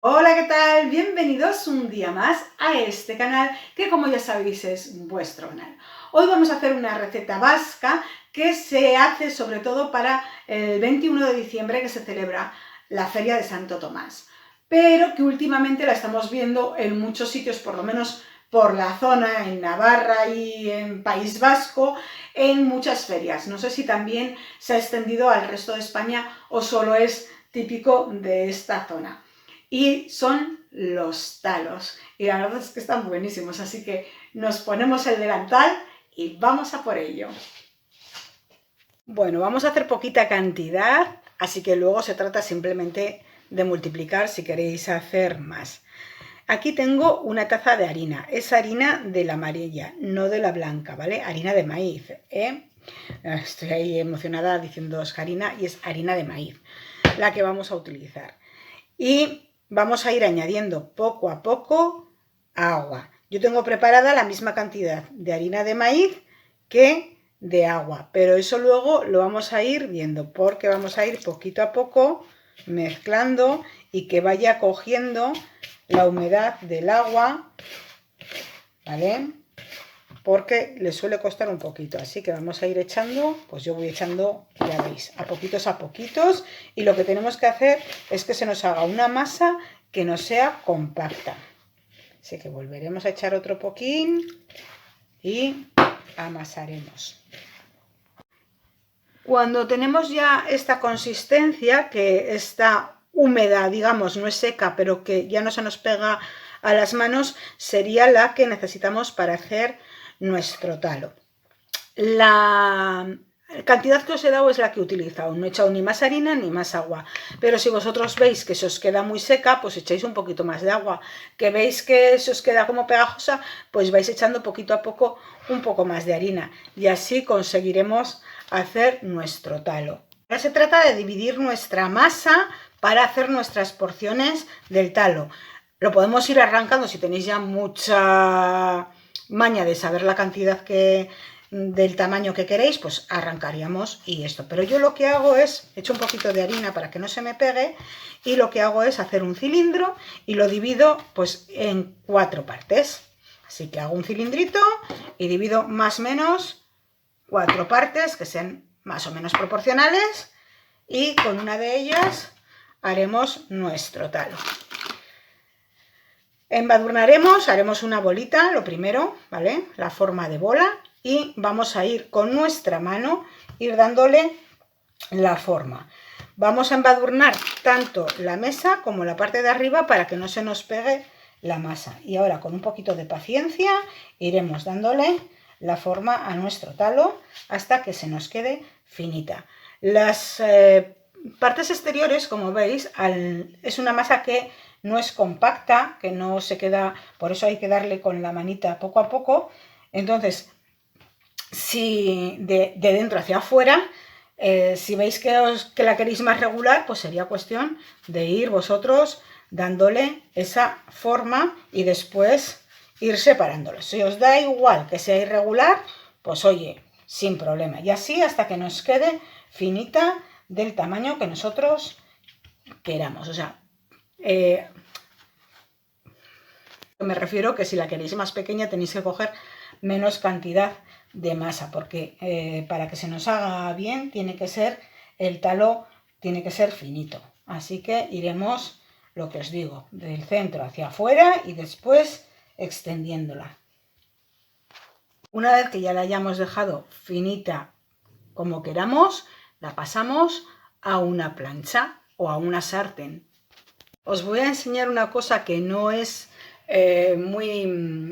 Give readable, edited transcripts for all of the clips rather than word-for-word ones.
Hola, ¿qué tal? Bienvenidos un día más a este canal que, como ya sabéis, es vuestro canal. Hoy vamos a hacer una receta vasca que se hace sobre todo para el 21 de diciembre, que se celebra la Feria de Santo Tomás, pero que últimamente la estamos viendo en muchos sitios, por lo menos por la zona, en Navarra y en País Vasco, en muchas ferias. No sé si también se ha extendido al resto de España o solo es típico de esta zona. Y son los talos. Y la verdad es que están buenísimos, así que nos ponemos el delantal y vamos a por ello. Bueno, vamos a hacer poquita cantidad, así que luego se trata simplemente de multiplicar si queréis hacer más. Aquí tengo una taza de harina, es harina de la amarilla, no de la blanca, ¿vale? Harina de maíz, ¿eh? Estoy ahí emocionada diciendo harina y es harina de maíz la que vamos a utilizar. Y vamos a ir añadiendo poco a poco agua. Yo tengo preparada la misma cantidad de harina de maíz que de agua, pero eso luego lo vamos a ir viendo porque vamos a ir poquito a poco mezclando y que vaya cogiendo la humedad del agua, ¿vale? Porque le suele costar un poquito, así que vamos a ir echando, pues yo voy echando, ya veis, a poquitos, y lo que tenemos que hacer es que se nos haga una masa que no sea compacta. Así que volveremos a echar otro poquín y amasaremos. Cuando tenemos ya esta consistencia, que está húmeda, digamos, no es seca, pero que ya no se nos pega a las manos, sería la que necesitamos para hacer nuestro talo. La cantidad que os he dado es la que he utilizado, no he echado ni más harina ni más agua, pero si vosotros veis que se os queda muy seca, pues echáis un poquito más de agua, que veis que se os queda como pegajosa, pues vais echando poquito a poco un poco más de harina y así conseguiremos hacer nuestro talo. Ahora se trata de dividir nuestra masa para hacer nuestras porciones del talo. Lo podemos ir arrancando si tenéis ya mucha maña de saber la cantidad del tamaño que queréis, pues arrancaríamos y esto. Pero yo lo que hago es, echo un poquito de harina para que no se me pegue y lo que hago es hacer un cilindro y lo divido pues en 4 partes. Así que hago un cilindrito y divido más o menos 4 partes que sean más o menos proporcionales y con una de ellas haremos nuestro talo. Embadurnaremos, haremos una bolita, lo primero, ¿vale? La forma de bola, y vamos a ir con nuestra mano, ir dándole la forma. Vamos a embadurnar tanto la mesa como la parte de arriba para que no se nos pegue la masa. Y ahora con un poquito de paciencia iremos dándole la forma a nuestro talo hasta que se nos quede finita. Las partes exteriores, como veis, es una masa que no es compacta, que no se queda, por eso hay que darle con la manita poco a poco. Entonces, si de dentro hacia afuera, si veis que la queréis más regular, pues sería cuestión de ir vosotros dándole esa forma y después ir separándolo. Si os da igual que sea irregular, pues oye, sin problema. Y así hasta que nos quede finita del tamaño que nosotros queramos. O sea, me refiero que si la queréis más pequeña tenéis que coger menos cantidad de masa, porque para que se nos haga bien tiene que ser, el talo tiene que ser finito. Así que iremos, lo que os digo, del centro hacia afuera y después extendiéndola. Una vez que ya la hayamos dejado finita como queramos, la pasamos a una plancha o a una sartén. Os voy a enseñar una cosa que no es muy,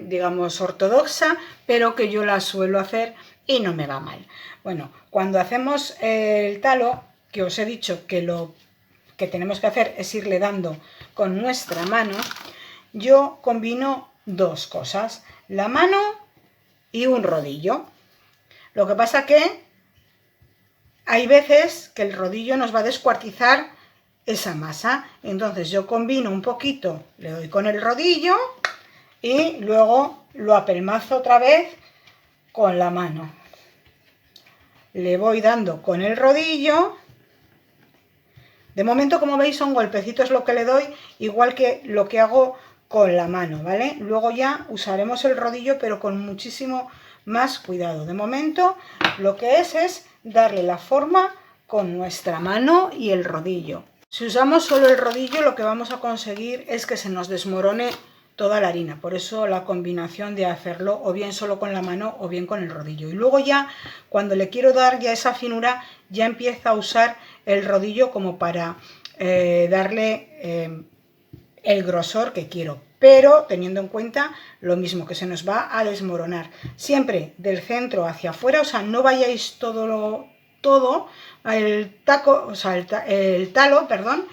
digamos, ortodoxa, pero que yo la suelo hacer y no me va mal. Bueno, cuando hacemos el talo, que os he dicho que lo que tenemos que hacer es irle dando con nuestra mano, yo combino dos cosas, la mano y un rodillo. Lo que pasa que hay veces que el rodillo nos va a descuartizar esa masa, entonces yo combino un poquito, le doy con el rodillo y luego lo apelmazo otra vez con la mano. Le voy dando con el rodillo, De momento, como veis, son golpecitos lo que le doy, igual que lo que hago con la mano, ¿vale? Luego ya usaremos el rodillo, pero con muchísimo más cuidado. De momento, lo que es darle la forma con nuestra mano y el rodillo. Si usamos solo el rodillo, lo que vamos a conseguir es que se nos desmorone toda la harina. Por eso la combinación de hacerlo o bien solo con la mano o bien con el rodillo. Y luego ya, cuando le quiero dar ya esa finura, ya empiezo a usar el rodillo como para darle el grosor que quiero. Pero teniendo en cuenta lo mismo, que se nos va a desmoronar. Siempre del centro hacia afuera, o sea, no vayáis todo el talo, perdón,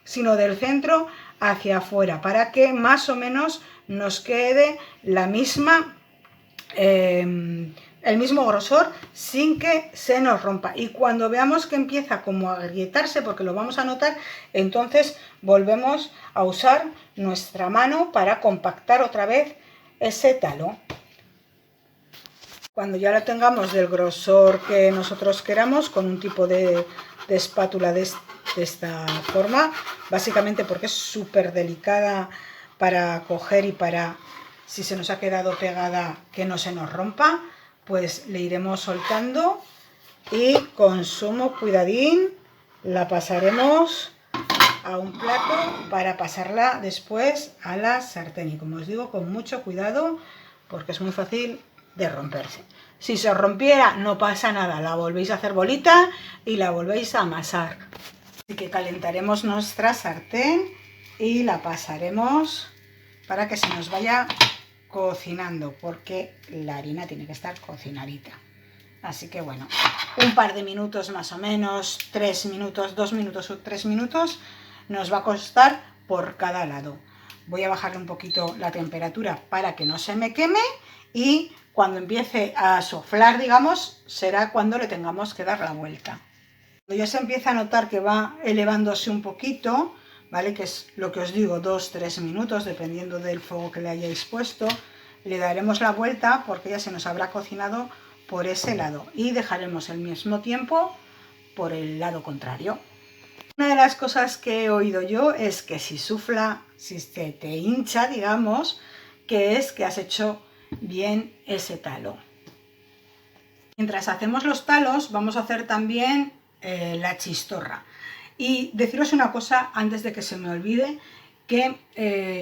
sino del centro hacia afuera, para que más o menos nos quede la misma, el mismo grosor sin que se nos rompa. Y cuando veamos que empieza como a agrietarse, porque lo vamos a notar, entonces volvemos a usar nuestra mano para compactar otra vez ese talo. Cuando ya lo tengamos del grosor que nosotros queramos, con un tipo de espátula de esta forma, básicamente porque es súper delicada para coger y para, si se nos ha quedado pegada, que no se nos rompa, pues le iremos soltando y con sumo cuidadín la pasaremos a un plato para pasarla después a la sartén. Y como os digo, con mucho cuidado, porque es muy fácil de romperse. Si se rompiera, no pasa nada, la volvéis a hacer bolita y la volvéis a amasar. Así que calentaremos nuestra sartén y la pasaremos para que se nos vaya cocinando, porque la harina tiene que estar cocinadita. Así que bueno, un par de minutos más o menos, 3 minutos, 2 minutos o 3 minutos, nos va a costar por cada lado. Voy a bajarle un poquito la temperatura para que no se me queme y cuando empiece a soflar, digamos, será cuando le tengamos que dar la vuelta. Cuando ya se empieza a notar que va elevándose un poquito, ¿vale? Que es lo que os digo, 2-3 minutos, dependiendo del fuego que le hayáis puesto, le daremos la vuelta porque ya se nos habrá cocinado por ese lado y dejaremos el mismo tiempo por el lado contrario. Una de las cosas que he oído yo es que si sufla, si se te hincha, digamos, que es que has hecho bien ese talo. Mientras hacemos los talos, vamos a hacer también la chistorra. Y deciros una cosa antes de que se me olvide, que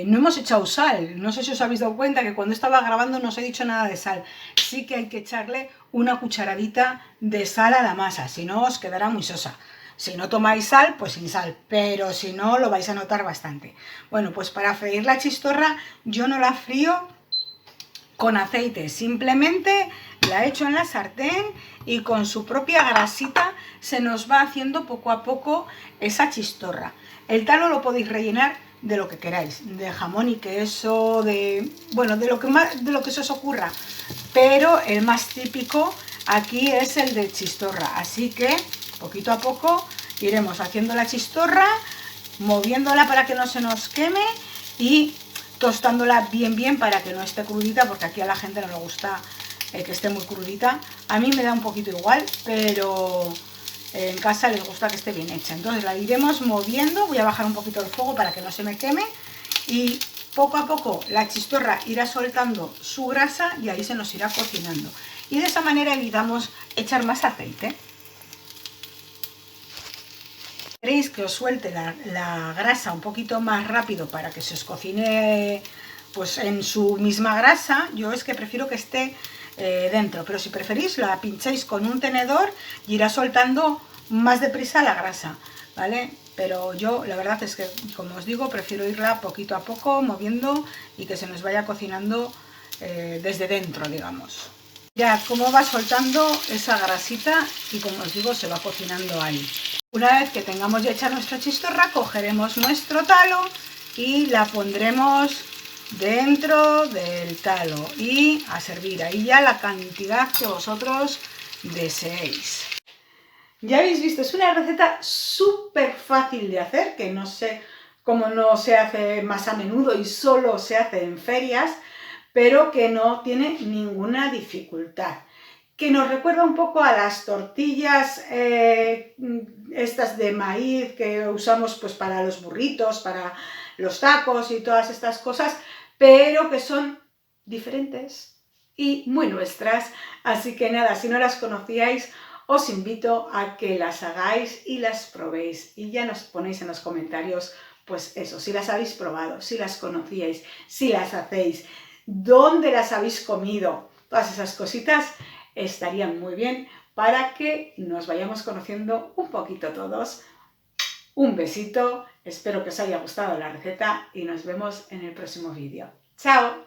no hemos echado sal. No sé si os habéis dado cuenta que cuando estaba grabando no os he dicho nada de sal. Sí que hay que echarle una cucharadita de sal a la masa, si no os quedará muy sosa. Si no tomáis sal, pues sin sal, pero si no lo vais a notar bastante. Bueno, pues para freír la chistorra yo no la frío con aceite, simplemente la echo en la sartén y con su propia grasita se nos va haciendo poco a poco esa chistorra. El talo lo podéis rellenar de lo que queráis, de jamón y queso, de lo que se os ocurra, pero el más típico aquí es el de chistorra, así que poquito a poco iremos haciendo la chistorra, moviéndola para que no se nos queme y tostándola bien para que no esté crudita, porque aquí a la gente no le gusta que esté muy crudita. A mí me da un poquito igual, pero en casa les gusta que esté bien hecha. Entonces la iremos moviendo, voy a bajar un poquito el fuego para que no se me queme y poco a poco la chistorra irá soltando su grasa y ahí se nos irá cocinando. Y de esa manera evitamos echar más aceite. Queréis que os suelte la grasa un poquito más rápido para que se os cocine pues en su misma grasa, yo es que prefiero que esté dentro, pero si preferís la pincháis con un tenedor y irá soltando más deprisa la grasa, ¿vale? Pero yo la verdad es que, como os digo, prefiero irla poquito a poco moviendo y que se nos vaya cocinando desde dentro, digamos. Ya cómo va soltando esa grasita y, como os digo, se va cocinando ahí. Una vez que tengamos ya hecha nuestra chistorra, cogeremos nuestro talo y la pondremos dentro del talo y a servir ahí ya la cantidad que vosotros deseéis. Ya habéis visto, es una receta súper fácil de hacer, que no sé cómo no se hace más a menudo y solo se hace en ferias, pero que no tiene ninguna dificultad. que nos recuerda un poco a las tortillas estas de maíz que usamos pues para los burritos, para los tacos y todas estas cosas, pero que son diferentes y muy nuestras. Así que nada, si no las conocíais, os invito a que las hagáis y las probéis. Y ya nos ponéis en los comentarios, pues eso, si las habéis probado, si las conocíais, si las hacéis, dónde las habéis comido, todas esas cositas estarían muy bien para que nos vayamos conociendo un poquito todos. Un besito, espero que os haya gustado la receta y nos vemos en el próximo vídeo. ¡Chao!